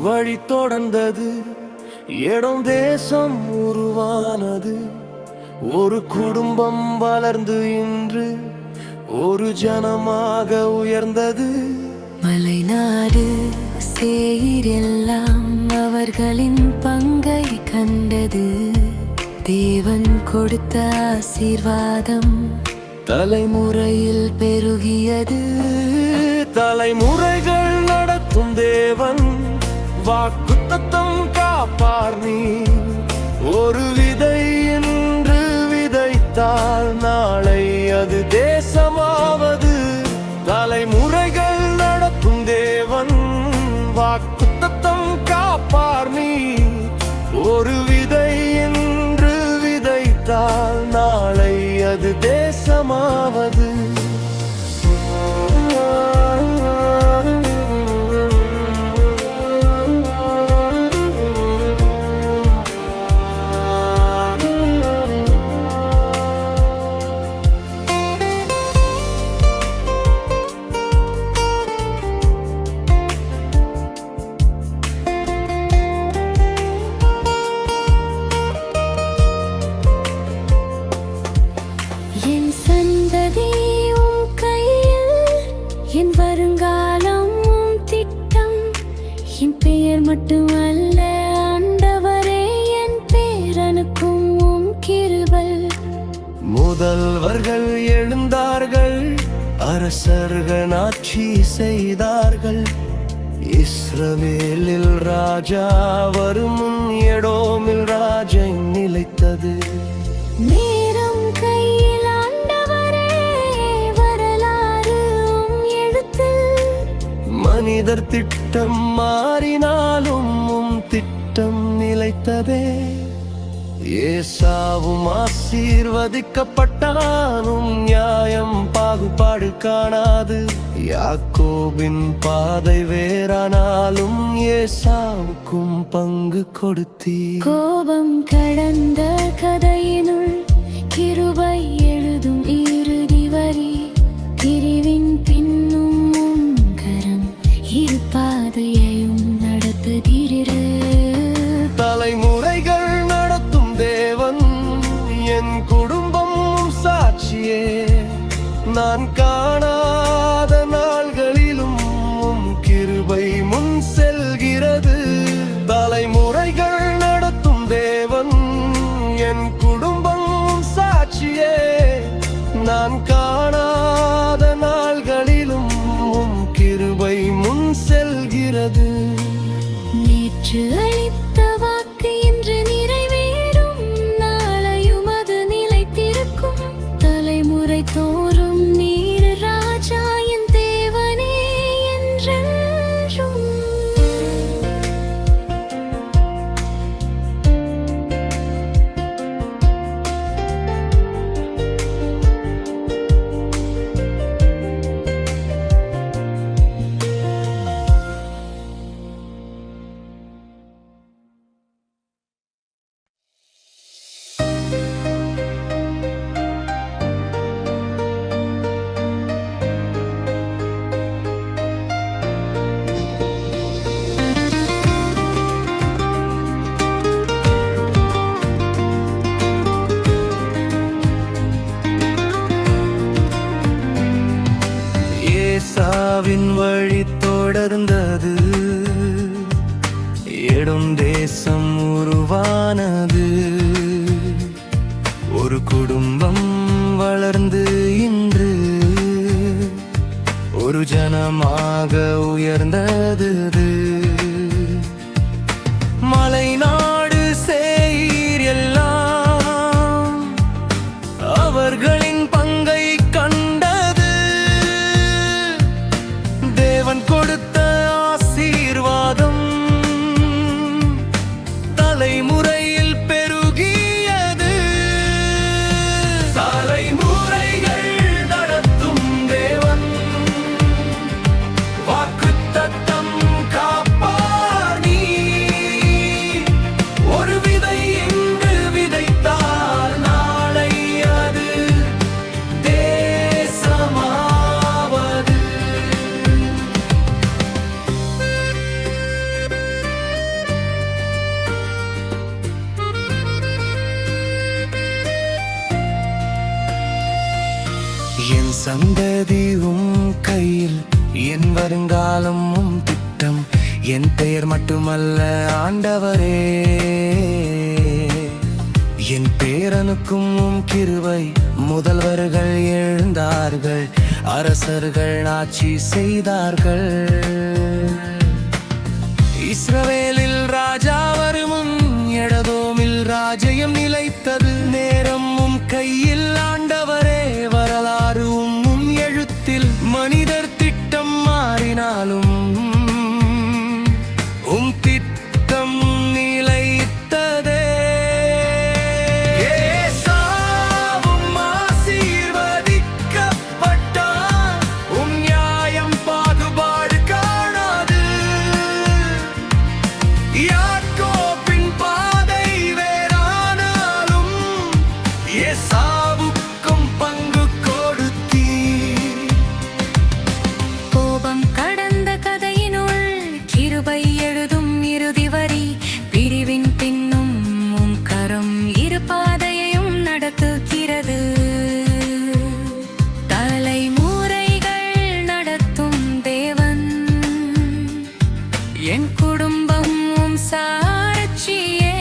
வழி தொடர்ந்தது, இடம் தேசம் உருவானது, ஒரு குடும்பம் வளர்ந்து இன்று ஒரு ஜனமாக உயர்ந்தது. மலைநாடு சேயீர் எல்லாம் அவர்களின் பங்கை கண்டது. தேவன் கொடுத்த ஆசீர்வாதம் தலைமுறையில் பெருகியது. தலைமுறைகள் நடத்தும் தேவன் வாக்குத்தத்தம் காப்பார். நீ ஒரு விதை என்று விதைத்தால் நாளை அது தேசமாவது. தலைமுறைகள் நடத்தும் தேவன் வாக்குத்தத்தம் காப்பார். நீ ஒரு விதை என்று விதைத்தால் நாளை அது தேசமாவது. என் வருங்காலம் திட்டம், என் பெயர் மட்டுமல்ல ஆண்டவரே, என் பேரனுக்கும் கிருபை. முதல்வர்கள் எழுந்தார்கள், அரசர்கள் ஆட்சி செய்தார்கள். இஸ்ரவேலில் ராஜா வரும் முன் எடோமில் ராஜை நிலைத்தது. நேரம் கையில் ஆண்டவரே, வரலாறு எழுத்தில். மனிதர் திட்டம் மாறினாலும் திட்டம் நிலைத்ததே. ஏசாவும் ஆசீர்வதிக்கப்பட்டானும் நியாயம் பாகுபாடு காணாது. யாக்கோபின் பாதை வேறானாலும் ஏசாவுக்கும் பங்கு கொடுத்தீ. கோபம் கடந்த கதையினுள் கிருபை எழுதும் இறுதி வரி. பிரிவின் பின்னும் கரம் இரு பாதையையும் நடத்துகிறீர். தலைமுறைகள் நடத்தும் தேவன் என் குடும்பம் சாட்சியே. நான் காணாத நாள்களிலும் கிருபை முன் செல்கிறது. தலைமுறைகள் நடத்தும் தேவன் என் குடும்பம் சாட்சியே. நான் காணாத நாள்களிலும் கிருபை முன் செல்கிறது. நேற்று அளித்த வாக்கு இன்று நிறைவேறும், நாளையும் அது நிலைத்திருக்கும். தலைமுறை தோறும் நீர் ராஜா, என் தேவனே என்றென்றும். ஏசாவின் வழி தொடர்ந்தது, இடம் தேசம் உருவானது. ஒரு குடும்பம் வளர்ந்து இன்று ஒரு ஜனமாக உயர்ந்தது. மலைநாடு சேயீர் எல்லாம் அவர்களின் பங்கை கண்டது. தேவன் கொடுத்த ஆசீர்வாதம் தலைமுறையில் பெருகியது. தலைமுறைகள் நடத்தும் தேவன் வாக்குத்தத்தம் சந்ததியும் கையில் என் வருங்காலம் திட்டம் என் பெயர் மட்டுமல்ல ஆண்டவரே என் பேரனுக்கும் கிருபை முதல்வர்கள் எழுந்தார்கள் அரசர்கள் ஆட்சி செய்தார்கள் இஸ்ரவேலில் ராஜா வருமுன் எடதோமில் ராஜ்யம் நிலைத்தது நேரமும் கையில் ஆண்டவரே வரலாறு உம் எழுத்தில் மனிதர் திட்டம் மாறினாலும் உம் திட்டம் நிலைத்ததே ஏசாவும் ஆசீர்வதிக்கப்பட்டான் உம் நியாயம் பாகுபாடு காணாது யாக்கோபின் பாதை வேறானாலும் ஏசாவுக்கும் பங்கு கொடுத்தீர் கோபம் கடந்த கதையினுள் கிருபை எழுதும் இறுதி வரி பிரிவின் பின்னும் உம் கரம் இரு பாதையையும் நடத்துகிறது தலைமுறைகள் நடத்தும் தேவன் என் குடும்பம் உம் சாட்சியே